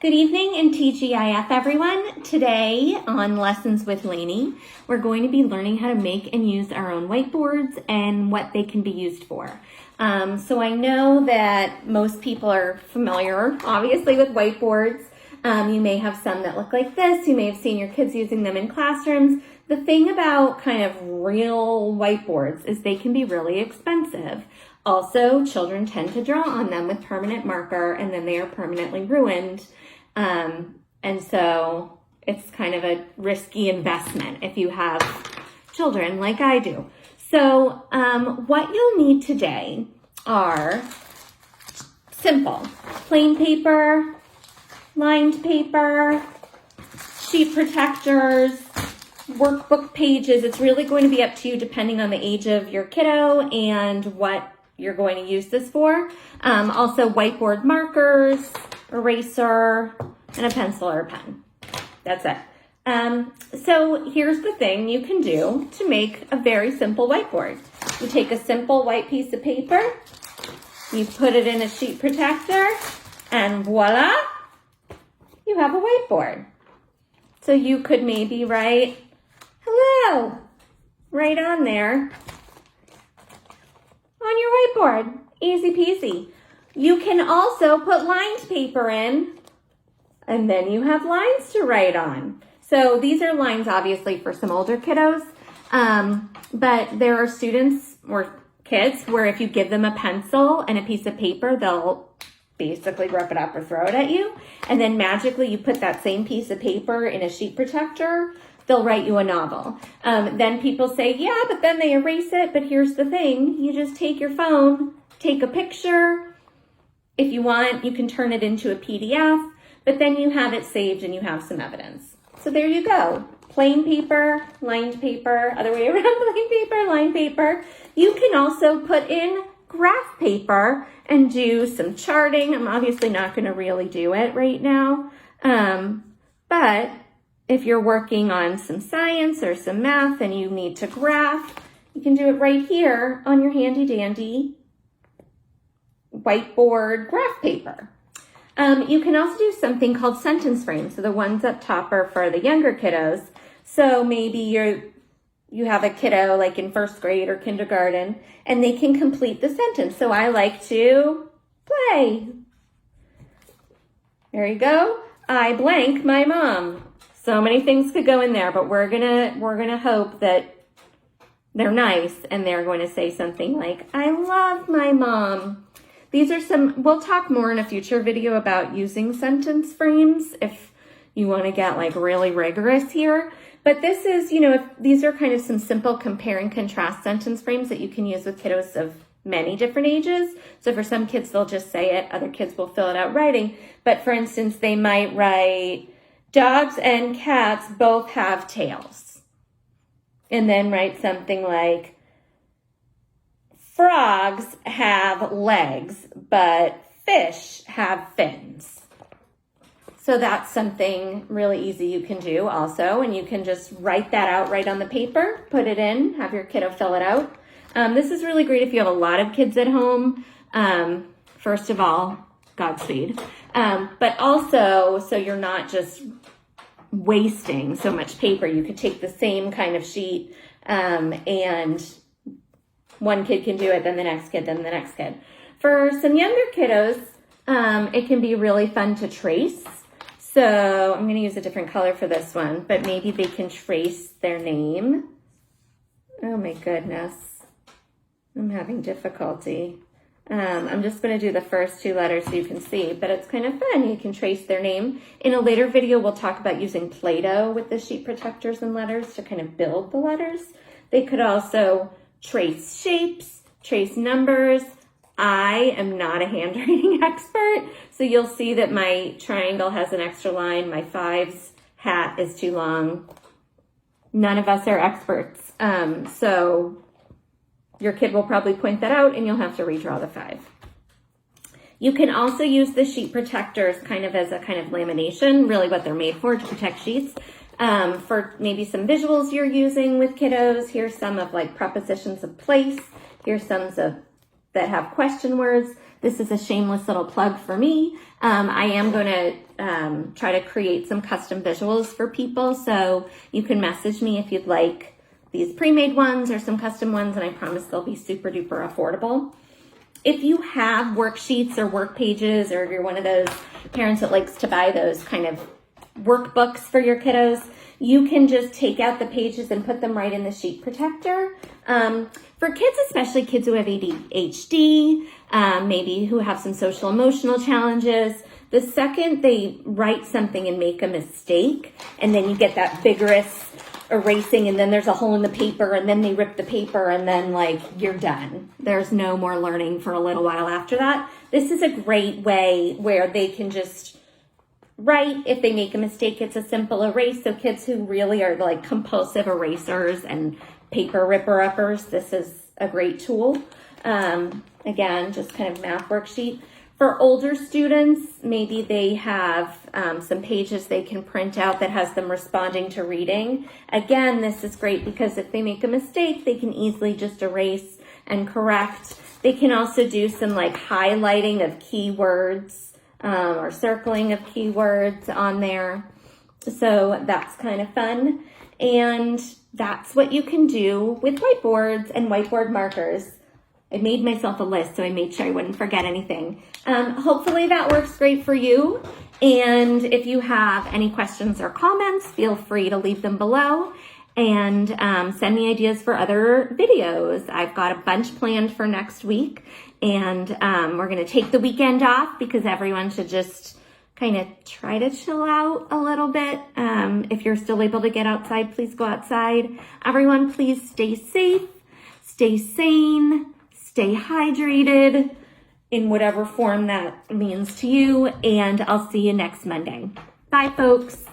Good evening and TGIF everyone. Today on Lessons with Lani, we're going to be learning how to make and use our own whiteboards and what they can be used for. So I know that most people are familiar, obviously, with whiteboards. You may have some that look like this. You may have seen your kids using them in classrooms. The thing about kind of real whiteboards is they can be really expensive. Also, children tend to draw on them with permanent marker and then they are permanently ruined. And so it's kind of a risky investment if you have children like I do. So what you'll need today are simple, plain paper, lined paper, sheet protectors, workbook pages. It's really going to be up to you depending on the age of your kiddo and what you're going to use this for. Also whiteboard markers, eraser, and a pencil or a pen. That's it. So here's the thing you can do to make a very simple whiteboard. You take a simple white piece of paper, you put it in a sheet protector, and voila, you have a whiteboard. So you could maybe write, hello, right on there on your whiteboard. Easy peasy. You can also put lined paper in, and then you have lines to write on. So these are lines obviously for some older kiddos, but there are students or kids where if you give them a pencil and a piece of paper, they'll basically rip it up or throw it at you. And then magically you put that same piece of paper in a sheet protector, they'll write you a novel. Then people say, yeah, but then they erase it. But here's the thing, you just take your phone, take a picture. If you want, you can turn it into a PDF, but then you have it saved and you have some evidence. So there you go. Plain paper, lined paper, other way around, plain paper, lined paper. You can also put in graph paper and do some charting. I'm obviously not going to really do it right now. But if you're working on some science or some math and you need to graph, you can do it right here on your handy dandy whiteboard graph paper. You can also do something called sentence frames. So the ones up top are for the younger kiddos. So maybe you have a kiddo like in first grade or kindergarten and they can complete the sentence. So I like to play. There you go. I blank my mom. So many things could go in there, but we're gonna hope that they're nice and they're going to say something like, I love my mom. These are some, we'll talk more in a future video about using sentence frames if you want to get like really rigorous here. But this is, if these are kind of some simple compare and contrast sentence frames that you can use with kiddos of many different ages. So for some kids, they'll just say it. Other kids will fill it out writing. But for instance, they might write, dogs and cats both have tails. And then write something like, frogs have legs, but fish have fins. So that's something really easy you can do also. And you can just write that out right on the paper, put it in, have your kiddo fill it out. This is really great if you have a lot of kids at home. First of all, Godspeed. But also, so you're not just wasting so much paper. You could take the same kind of sheet and one kid can do it, then the next kid, then the next kid. For some younger kiddos, it can be really fun to trace. So I'm going to use a different color for this one, but maybe they can trace their name. Oh my goodness. I'm having difficulty. I'm just going to do the first two letters so you can see, but it's kind of fun. You can trace their name. In a later video, we'll talk about using Play-Doh with the sheet protectors and letters to kind of build the letters. They could also trace shapes, trace numbers. I am not a handwriting expert, so you'll see that my triangle has an extra line. My 5's hat is too long. None of us are experts. So your kid will probably point that out and you'll have to redraw the 5. You can also use the sheet protectors kind of as a kind of lamination, really what they're made for, to protect sheets. For maybe some visuals you're using with kiddos. Here's some of like prepositions of place. Here's some that have question words. this is a shameless little plug for me. I am going to try to create some custom visuals for people. So you can message me if you'd like these pre-made ones or some custom ones, and I promise they'll be super duper affordable. If you have worksheets or work pages, or if you're one of those parents that likes to buy those kind of workbooks for your kiddos, you can just take out the pages and put them right in the sheet protector. For kids, especially kids who have ADHD, maybe who have some social emotional challenges, the second they write something and make a mistake, and then you get that vigorous erasing, and then there's a hole in the paper, and then they rip the paper, and then like you're done. There's no more learning for a little while after that. This is a great way where they can just write. If they make a mistake, it's a simple erase. So kids who really are like compulsive erasers and paper ripper-uppers, this is a great tool. Again, just kind of math worksheet. For older students, maybe they have some pages they can print out that has them responding to reading. Again, this is great because if they make a mistake, they can easily just erase and correct. They can also do some like highlighting of keywords or circling of keywords on there. So that's kind of fun. And that's what you can do with whiteboards and whiteboard markers. I made myself a list, so I made sure I wouldn't forget anything. Hopefully that works great for you. And if you have any questions or comments, feel free to leave them below and send me ideas for other videos. I've got a bunch planned for next week, and we're going to take the weekend off because everyone should just kind of try to chill out a little bit. If you're still able to get outside, please go outside. Everyone, please stay safe, stay sane, stay hydrated in whatever form that means to you, and I'll see you next Monday. Bye, folks.